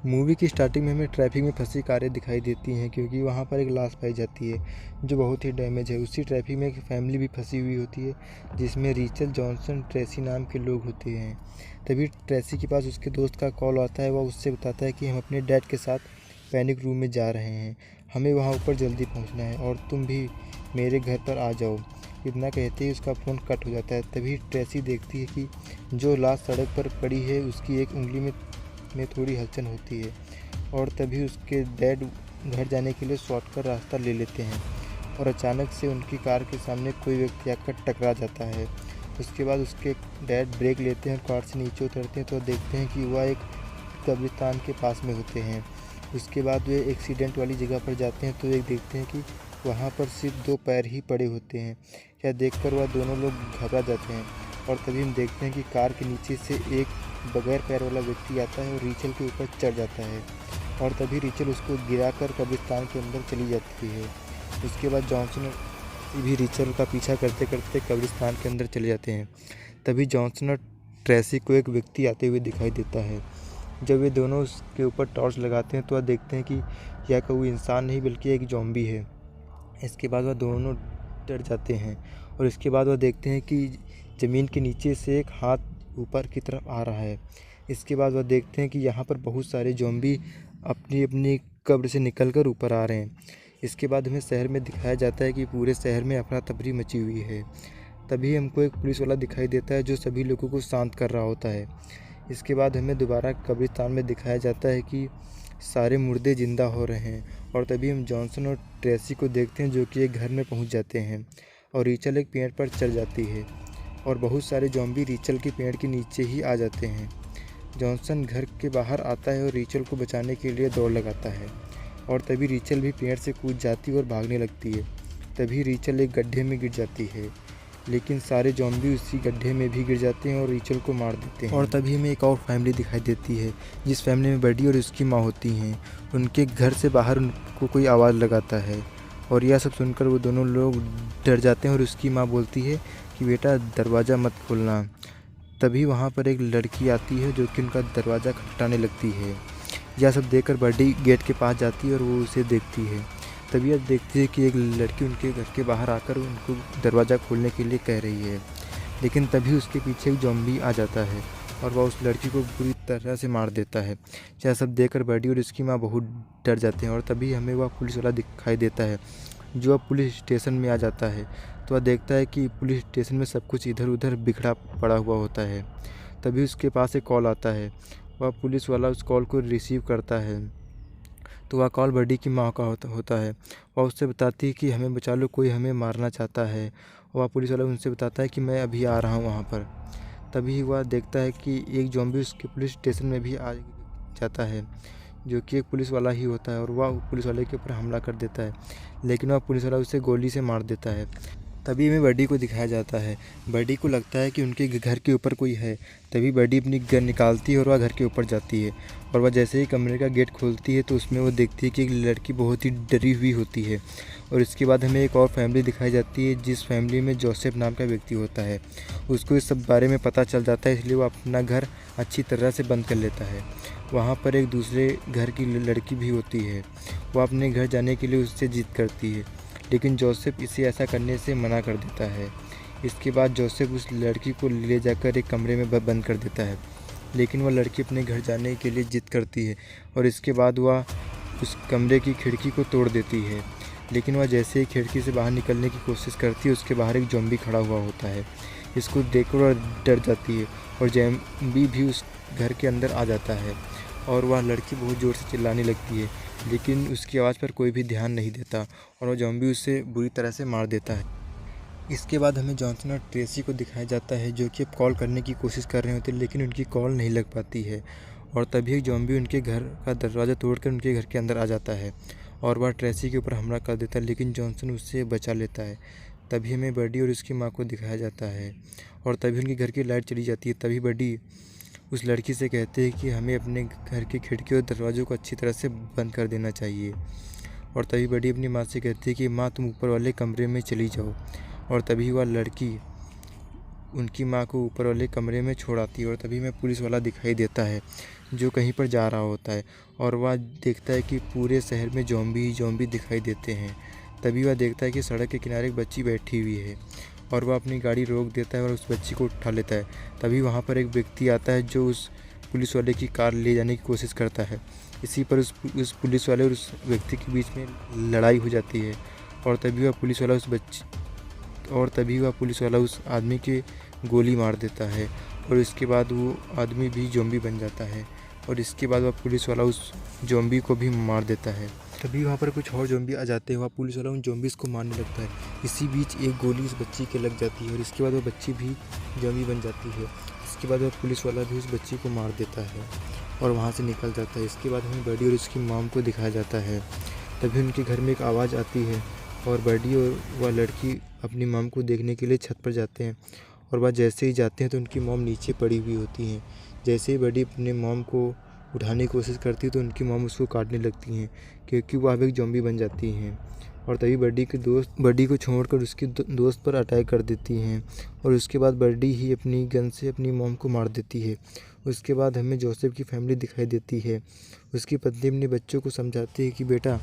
Movie की starting में हमें ट्रैफिक में फंसी कारें दिखाई देती हैं, क्योंकि वहाँ पर एक लाश पाई जाती है जो बहुत ही डैमेज है। उसी ट्रैफिक में एक फैमिली भी फंसी हुई होती है जिसमें रीचल, जॉनसन, ट्रेसी नाम के लोग होते हैं। तभी ट्रेसी के पास उसके दोस्त का कॉल आता है। वह उससे बताता है कि हम अपने डैड के साथ पैनिक रूम में जा रहे हैं, हमें वहाँ ऊपर जल्दी पहुँचना है और तुम भी मेरे घर पर आ जाओ। इतना कहते ही उसका फ़ोन कट हो जाता है। तभी ट्रेसी देखती है कि जो लाश सड़क पर पड़ी है उसकी एक उंगली में थोड़ी हलचल होती है, और तभी उसके डैड घर जाने के लिए शॉर्टकट रास्ता ले लेते हैं और अचानक से उनकी कार के सामने कोई व्यक्ति आकर टकरा जाता है। उसके बाद उसके डैड ब्रेक लेते हैं और कार से नीचे उतरते हैं तो देखते हैं कि वह एक कब्रिस्तान के पास में होते हैं। उसके बाद वे एक्सीडेंट वाली जगह पर जाते हैं तो एक देखते हैं कि वहाँ पर सिर्फ 2 पैर ही पड़े होते हैं। यह देखकर वह दोनों लोग घबरा जाते हैं और तभी हम देखते हैं कि कार के नीचे से एक बगैर पैर वाला व्यक्ति आता है और रीचल के ऊपर चढ़ जाता है, और तभी रीचल उसको गिराकर कब्रिस्तान के अंदर चली जाती है। उसके बाद जॉनसन भी रीचल का पीछा करते करते कब्रिस्तान के अंदर चले जाते हैं। तभी जॉनसन और ट्रेसी को एक व्यक्ति आते हुए दिखाई देता है। जब वे दोनों उसके ऊपर टॉर्च लगाते हैं तो वह देखते हैं कि यह कोई इंसान नहीं बल्कि एक ज़ॉम्बी है। इसके बाद वह दोनों डर जाते हैं और इसके बाद वह देखते हैं कि ज़मीन के नीचे से एक हाथ ऊपर की तरफ आ रहा है। इसके बाद वह देखते हैं कि यहाँ पर बहुत सारे ज़ॉम्बी अपनी अपनी कब्र से निकलकर ऊपर आ रहे हैं। इसके बाद हमें शहर में दिखाया जाता है कि पूरे शहर में अफरा तफरी मची हुई है। तभी हमको एक पुलिस वाला दिखाई देता है जो सभी लोगों को शांत कर रहा होता है। इसके बाद हमें दोबारा कब्रिस्तान में दिखाया जाता है कि सारे मुर्दे ज़िंदा हो रहे हैं, और तभी हम जॉनसन और ट्रेसी को देखते हैं जो कि एक घर में पहुंच जाते हैं और रीचल एक पेड़ पर चढ़ जाती है और बहुत सारे ज़ॉम्बी रीचल के पेड़ के नीचे ही आ जाते हैं। जॉनसन घर के बाहर आता है और रीचल को बचाने के लिए दौड़ लगाता है, और तभी रीचल भी पेड़ से कूद जाती है और भागने लगती है। तभी रीचल एक गड्ढे में गिर जाती है, लेकिन सारे ज़ॉम्बी उसी गड्ढे में भी गिर जाते हैं और रीचल को मार देते हैं। और तभी हमें एक और फैमिली दिखाई देती है जिस फैमिली में बडी और उसकी माँ होती हैं। उनके घर से बाहर उनको कोई आवाज़ लगाता है, और यह सब सुनकर वो दोनों लोग डर जाते हैं और उसकी माँ बोलती है कि बेटा दरवाज़ा मत खोलना। तभी वहाँ पर एक लड़की आती है जो कि उनका दरवाज़ा खटखटाने लगती है। यह सब देखकर बडी गेट के पास जाती है और वो उसे देखती है। तभी यह देखती है कि एक लड़की उनके घर के बाहर आकर उनको दरवाज़ा खोलने के लिए कह रही है, लेकिन तभी उसके पीछे एक ज़ॉम्बी आ जाता है और वह उस लड़की को बुरी तरह से मार देता है। यह सब देखकर बडी और उसकी माँ बहुत डर जाते हैं, और तभी हमें वह पुलिस वाला दिखाई देता है जो अब पुलिस स्टेशन में आ जाता है। तो वह देखता है कि पुलिस स्टेशन में सब कुछ इधर उधर बिखरा पड़ा हुआ होता है। तभी उसके पास एक कॉल आता है। वह पुलिस वाला उस कॉल को रिसीव करता है तो वह कॉल बडी की माँ का होता है। वह उससे बताती है कि हमें बचा लो, कोई हमें मारना चाहता है। वह पुलिस वाला उनसे बताता है कि मैं अभी आ रहा हूँ वहाँ पर। तभी वह देखता है कि एक ज़ॉम्बी उसके पुलिस स्टेशन में भी आ जाता है, जो कि एक पुलिस वाला ही होता है, और वह पुलिस वाले के ऊपर हमला कर देता है, लेकिन वह पुलिस वाला उसे गोली से मार देता है। तभी हमें बडी को दिखाया जाता है। बडी को लगता है कि उनके घर के ऊपर कोई है। तभी बडी अपनी गन निकालती है और वह घर के ऊपर जाती है, और वह जैसे ही कमरे का गेट खोलती है तो उसमें वो देखती है कि एक लड़की बहुत ही डरी हुई होती है। और इसके बाद हमें एक और फैमिली दिखाई जाती है जिस फैमिली में जोसेफ नाम का व्यक्ति होता है। उसको इस सब बारे में पता चल जाता है, इसलिए वो अपना घर अच्छी तरह से बंद कर लेता है। वहाँ पर एक दूसरे घर की लड़की भी होती है। वह अपने घर जाने के लिए उससे जिद करती है, लेकिन जोसेफ इसे ऐसा करने से मना कर देता है। इसके बाद जोसेफ उस लड़की को ले जाकर एक कमरे में बंद कर देता है, लेकिन वह लड़की अपने घर जाने के लिए जिद करती है, और इसके बाद वह उस कमरे की खिड़की को तोड़ देती है। लेकिन वह जैसे ही खिड़की से बाहर निकलने की कोशिश करती है उसके बाहर एक ज़ॉम्बी खड़ा हुआ होता है। इसको देखकर वह डर जाती है और ज़ॉम्बी भी उस घर के अंदर आ जाता है, और वह लड़की बहुत ज़ोर से चिल्लाने लगती है, लेकिन उसकी आवाज़ पर कोई भी ध्यान नहीं देता और वह ज़ॉम्बी उसे बुरी तरह से मार देता है। इसके बाद हमें जॉनसन और ट्रेसी को दिखाया जाता है जो कि अब कॉल करने की कोशिश कर रहे होते हैं, लेकिन उनकी कॉल नहीं लग पाती है, और तभी एक ज़ॉम्बी उनके घर का दरवाज़ा तोड़कर उनके घर के अंदर आ जाता है और वह ट्रेसी के ऊपर हमला कर देता है, लेकिन जॉनसन उससे बचा लेता है। तभी हमें बडी और उसकी माँ को दिखाया जाता है, और तभी उनके घर की लाइट चली जाती है। तभी बडी उस लड़की से कहते हैं कि हमें अपने घर की खिड़की और दरवाज़ों को अच्छी तरह से बंद कर देना चाहिए, और तभी बडी अपनी माँ से कहती है कि माँ तुम ऊपर वाले कमरे में चली जाओ, और तभी वह लड़की उनकी माँ को ऊपर वाले कमरे में छोड़ आती है और तभी में पुलिस वाला दिखाई देता है जो कहीं पर जा रहा होता है और वह देखता है कि पूरे शहर में ज़ॉम्बी ही ज़ॉम्बी दिखाई देते हैं। तभी वह देखता है कि सड़क के किनारे एक बच्ची बैठी हुई है और वह अपनी गाड़ी रोक देता है और उस बच्ची को उठा लेता है। तभी वहाँ पर एक व्यक्ति आता है जो उस पुलिस वाले की कार ले जाने की कोशिश करता है। इसी पर उस पुलिस वाले और उस व्यक्ति के बीच में लड़ाई हो जाती है और तभी वह पुलिस वाला उस आदमी के गोली मार देता है और इसके बाद वो आदमी भी ज़ॉम्बी बन जाता है और इसके बाद वह पुलिस वाला उस ज़ॉम्बी को भी मार देता है। तभी वहाँ पर कुछ और ज़ॉम्बी आ जाते हैं। वह पुलिस वाला उन ज़ॉम्बीज़ को मारने लगता है। इसी बीच एक गोली उस बच्ची के लग जाती है और इसके बाद वह बच्ची भी ज़ॉम्बी बन जाती है। इसके बाद वह पुलिस वाला भी उस बच्ची को मार देता है और वहाँ से निकल जाता है। इसके बाद हमें बर्डी और उसकी मॉम को दिखाया जाता है। तभी उनके घर में एक आवाज़ आती है और बर्डी और वह लड़की अपनी मॉम को देखने के लिए छत पर जाते हैं और वह जैसे ही जाते हैं तो उनकी मॉम नीचे पड़ी हुई होती हैं। जैसे ही बर्डी अपने मॉम को उठाने की कोशिश करती है तो उनकी मॉम उसको काटने लगती हैं क्योंकि वह अब एक ज़ॉम्बी बन जाती हैं और तभी बर्डी को छोड़कर उसकी दोस्त पर अटैक कर देती हैं और उसके बाद बर्डी ही अपनी गन से अपनी मॉम को मार देती है। उसके बाद हमें जोसेफ की फैमिली दिखाई देती है। उसकी पत्नी अपने बच्चों को समझाती है कि बेटा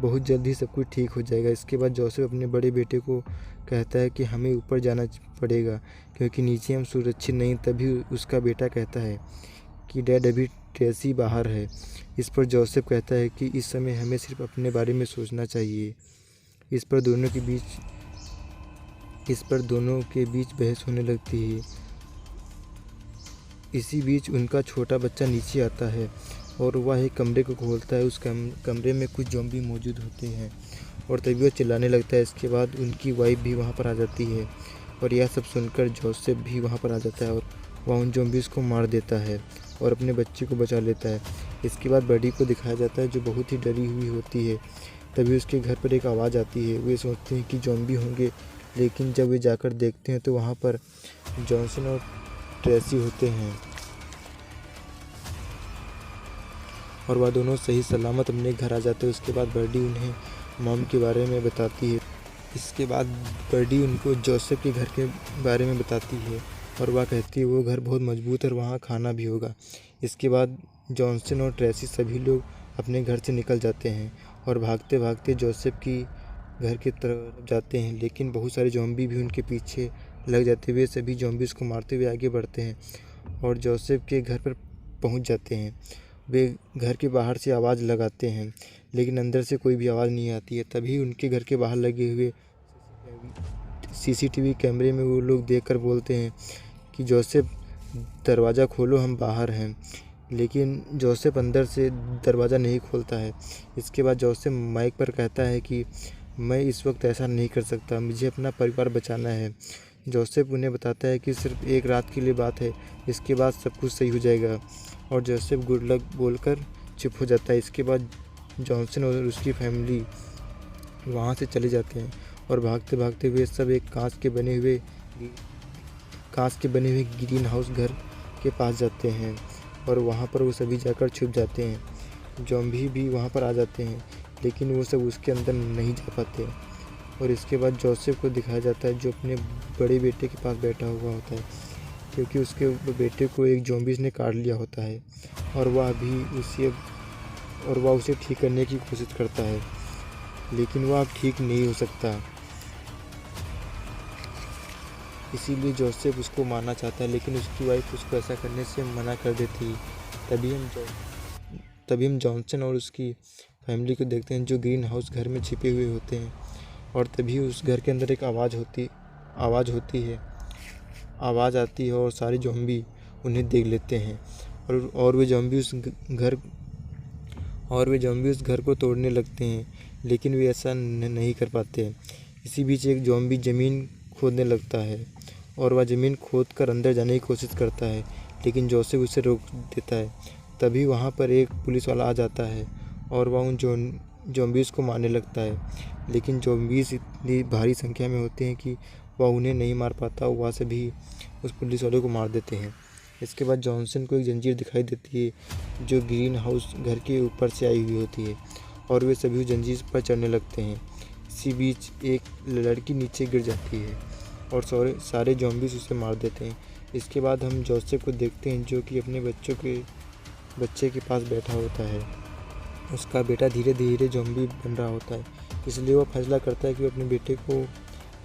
बहुत जल्दी सब कुछ ठीक हो जाएगा। इसके बाद जोसेफ अपने बड़े बेटे को कहता है कि हमें ऊपर जाना पड़ेगा क्योंकि नीचे हम सुरक्षित नहीं। तभी उसका बेटा कहता है कि डैड अभी ट्रेसी बाहर है। इस पर जोसेफ कहता है कि इस समय हमें सिर्फ अपने बारे में सोचना चाहिए। इस पर दोनों के बीच बहस होने लगती है। इसी बीच उनका छोटा बच्चा नीचे आता है और वह एक कमरे को खोलता है। उस कमरे में कुछ ज़ॉम्बी मौजूद होते हैं और तभी वह चिल्लाने लगता है। इसके बाद उनकी वाइफ भी वहाँ पर आ जाती है और यह सब सुनकर जोसेफ भी वहाँ पर आ जाता है और वह उन ज़ॉम्बीज़ को मार देता है और अपने बच्चे को बचा लेता है। इसके बाद बर्डी को दिखाया जाता है जो बहुत ही डरी हुई होती है। तभी उसके घर पर एक आवाज़ आती है। वे सोचते हैं कि ज़ॉम्बी होंगे, लेकिन जब वे जाकर देखते हैं तो वहाँ पर जॉनसन और ट्रेसी होते हैं और वह दोनों सही सलामत अपने घर आ जाते हैं। उसके बाद बर्डी उन्हें मॉम के बारे में बताती है। इसके बाद बर्डी उनको जोसेफ के घर के बारे में बताती है और वह कहती है वो घर बहुत मजबूत है और वहाँ खाना भी होगा। इसके बाद जॉनसन और ट्रेसी सभी लोग अपने घर से निकल जाते हैं और भागते भागते जोसेफ की घर की तरफ जाते हैं, लेकिन बहुत सारे ज़ॉम्बी भी उनके पीछे लग जाते हुए सभी ज़ॉम्बीज़ को मारते हुए आगे बढ़ते हैं और जोसेफ के घर पर पहुंच जाते हैं। वे घर के बाहर से आवाज़ लगाते हैं लेकिन अंदर से कोई भी आवाज़ नहीं आती है। तभी उनके घर के बाहर लगे हुए सीसीटीवी कैमरे में वो लोग देखकर बोलते हैं कि जोसेफ दरवाज़ा खोलो, हम बाहर हैं। लेकिन जोसेफ अंदर से दरवाज़ा नहीं खोलता है। इसके बाद जोसेफ माइक पर कहता है कि मैं इस वक्त ऐसा नहीं कर सकता, मुझे अपना परिवार बचाना है। जोसेफ उन्हें बताता है कि सिर्फ एक रात के लिए बात है, इसके बाद सब कुछ सही हो जाएगा और जोसेफ गुड लक बोलकर चुप हो जाता है। इसके बाद जॉनसन और उसकी फैमिली वहाँ से चले जाते हैं और भागते भागते वे सब एक कांच के बने हुए ग्रीन हाउस घर के पास जाते हैं और वहाँ पर वो सभी जाकर छुप जाते हैं। ज़ॉम्बी भी वहाँ पर आ जाते हैं लेकिन वो सब उसके अंदर नहीं जा पाते और इसके बाद जोसेफ को दिखाया जाता है जो अपने बड़े बेटे के पास बैठा हुआ होता है क्योंकि उसके बेटे को एक ज़ॉम्बीज़ ने काट लिया होता है और वह उसे ठीक करने की कोशिश करता है, लेकिन वह अब ठीक नहीं हो सकता। इसीलिए जोसेफ उसको मारना चाहता है लेकिन उसकी वाइफ उसको ऐसा करने से मना कर देती है। तभी हम जॉनसन और उसकी फैमिली को देखते हैं जो ग्रीन हाउस घर में छिपे हुए होते हैं और तभी उस घर के अंदर एक आवाज़ आती है और सारे ज़ॉम्बी उन्हें देख लेते हैं और वे ज़ॉम्बी उस घर को तोड़ने लगते हैं, लेकिन वे ऐसा नहीं कर पाते। इसी बीच एक ज़ॉम्बी ज़मीन खोदने लगता है और वह ज़मीन खोदकर अंदर जाने की कोशिश करता है, लेकिन जोसेफ उसे रोक देता है। तभी वहाँ पर एक पुलिस वाला आ जाता है और वह उन ज़ॉम्बीज़ को मारने लगता है, लेकिन ज़ॉम्बीज़ इतनी भारी संख्या में होते हैं कि वह उन्हें नहीं मार पाता। वह सभी उस पुलिस वाले को मार देते हैं। इसके बाद जॉनसन को एक जंजीर दिखाई देती है जो ग्रीन हाउस घर के ऊपर से आई हुई होती है और वे सभी उस जंजीर पर चढ़ने लगते हैं। इसी बीच एक लड़की नीचे गिर जाती है और सारे ज़ॉम्बीज़ उसे मार देते हैं। इसके बाद हम जोसेफ को देखते हैं जो कि अपने बच्चे के पास बैठा होता है। उसका बेटा धीरे धीरे ज़ॉम्बी बन रहा होता है, इसलिए वो फैसला करता है कि वो अपने बेटे को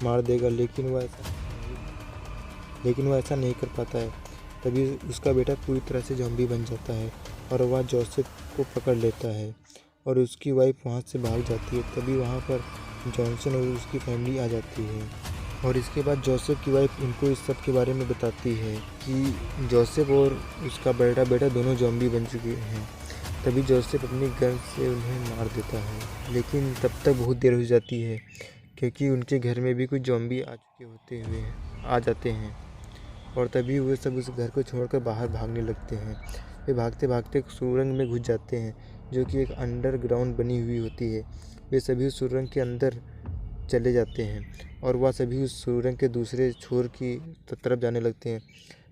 मार देगा, लेकिन वह ऐसा नहीं कर पाता है। तभी उसका बेटा पूरी तरह से ज़ॉम्बी बन जाता है और वह जोसेफ को पकड़ लेता है और उसकी वाइफ वहाँ से भाग जाती है। तभी वहाँ पर जॉनसन और उसकी फैमिली आ जाती है और इसके बाद जोसेफ की वाइफ उनको इस सब के बारे में बताती है कि जोसेफ और उसका बड़ा बेटा दोनों ज़ॉम्बी बन चुके हैं। तभी जोसेफ अपनी गन से उन्हें मार देता है, लेकिन तब तक बहुत देर हो जाती है क्योंकि उनके घर में भी कुछ ज़ॉम्बी आ जाते हैं और तभी वे सब उस घर को छोड़कर बाहर भागने लगते हैं। वे भागते भागते एक सुरंग में घुस जाते हैं जो कि एक अंडरग्राउंड बनी हुई होती है। वे सभी उस सुरंग के अंदर चले जाते हैं और वह सभी उस सुरंग के दूसरे छोर की तरफ जाने लगते हैं।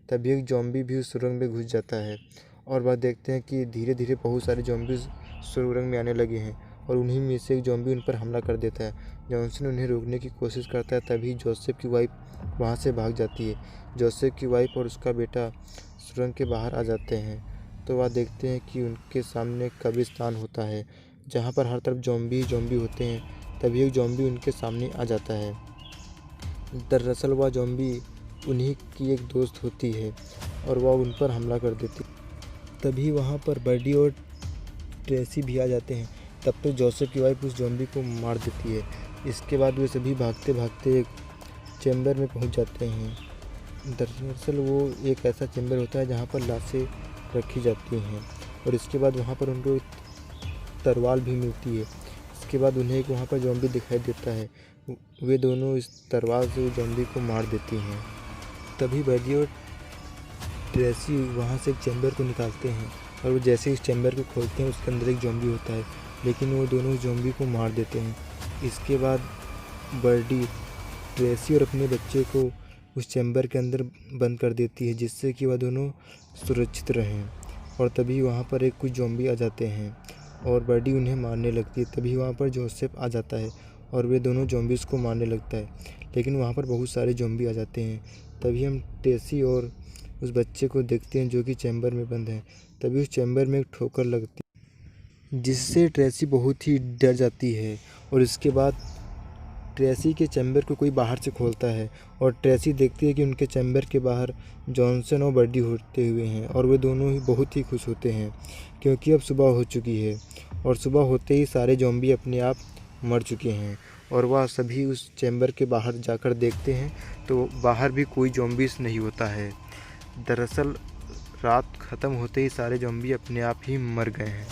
तभी एक ज़ॉम्बी भी उस सुरंग में घुस जाता है और वह देखते हैं कि धीरे धीरे बहुत सारे ज़ॉम्बी सुरंग में आने लगे हैं और उन्हीं में से एक ज़ॉम्बी उन पर हमला कर देता है। जॉनसन उन्हें रोकने की कोशिश करता है, तभी जोसेफ की वाइफ वहाँ से भाग जाती है। जोसेफ की वाइफ और उसका बेटा सुरंग के बाहर आ जाते हैं तो वह देखते हैं कि उनके सामने कब्रिस्तान होता है जहाँ पर हर तरफ ज़ॉम्बी होते हैं। तभी एक ज़ॉम्बी उनके सामने आ जाता है। दरअसल वह ज़ॉम्बी उन्हीं की एक दोस्त होती है और वह उन पर हमला कर देती। तभी वहाँ पर बर्डी और ट्रेसी भी आ जाते हैं। तब तक जोसेफ की वाइफ उस ज़ॉम्बी को मार देती है। इसके बाद वे सभी भागते भागते एक चैम्बर में पहुँच जाते हैं। दरअसल वो एक ऐसा चैम्बर होता है जहाँ पर लाशें रखी जाती हैं और इसके बाद वहाँ पर उनको तलवार भी मिलती है। इसके बाद उन्हें एक वहाँ पर ज़ॉम्बी दिखाई देता है। वे दोनों इस तलवार से उस ज़ॉम्बी को मार देती हैं। तभी बर्डी और ट्रेसी वहाँ से एक चैम्बर को निकालते हैं और वो जैसे इस चैम्बर को खोलते हैं उसके अंदर एक ज़ॉम्बी होता है, लेकिन वो दोनों ज़ॉम्बी को मार देते हैं। इसके बाद बर्डी ट्रेसी और अपने बच्चे को उस चैम्बर के अंदर बंद कर देती है जिससे कि वह दोनों सुरक्षित रहें। और तभी वहाँ पर कुछ ज़ॉम्बी आ जाते हैं और बर्डी उन्हें मारने लगती है। तभी वहाँ पर जोसेफ आ जाता है और वे दोनों ज़ॉम्बीज़ को मारने लगता है, लेकिन वहाँ पर बहुत सारे ज़ॉम्बी आ जाते हैं। तभी हम ट्रेसी और उस बच्चे को देखते हैं जो कि चैम्बर में बंद है। तभी उस चैम्बर में एक ठोकर लगती है जिससे ट्रेसी बहुत ही डर जाती है और इसके बाद ट्रेसी के चैम्बर को कोई बाहर से खोलता है और ट्रेसी देखती है कि उनके चैम्बर के बाहर जॉनसन और बर्डी होते हुए हैं और वे दोनों ही बहुत ही खुश होते हैं क्योंकि अब सुबह हो चुकी है और सुबह होते ही सारे ज़ॉम्बी अपने आप मर चुके हैं। और वह सभी उस चैम्बर के बाहर जाकर देखते हैं तो बाहर भी कोई ज़ॉम्बीज़ नहीं होता है। दरअसल रात ख़त्म होते ही सारे ज़ॉम्बी अपने आप ही मर गए हैं।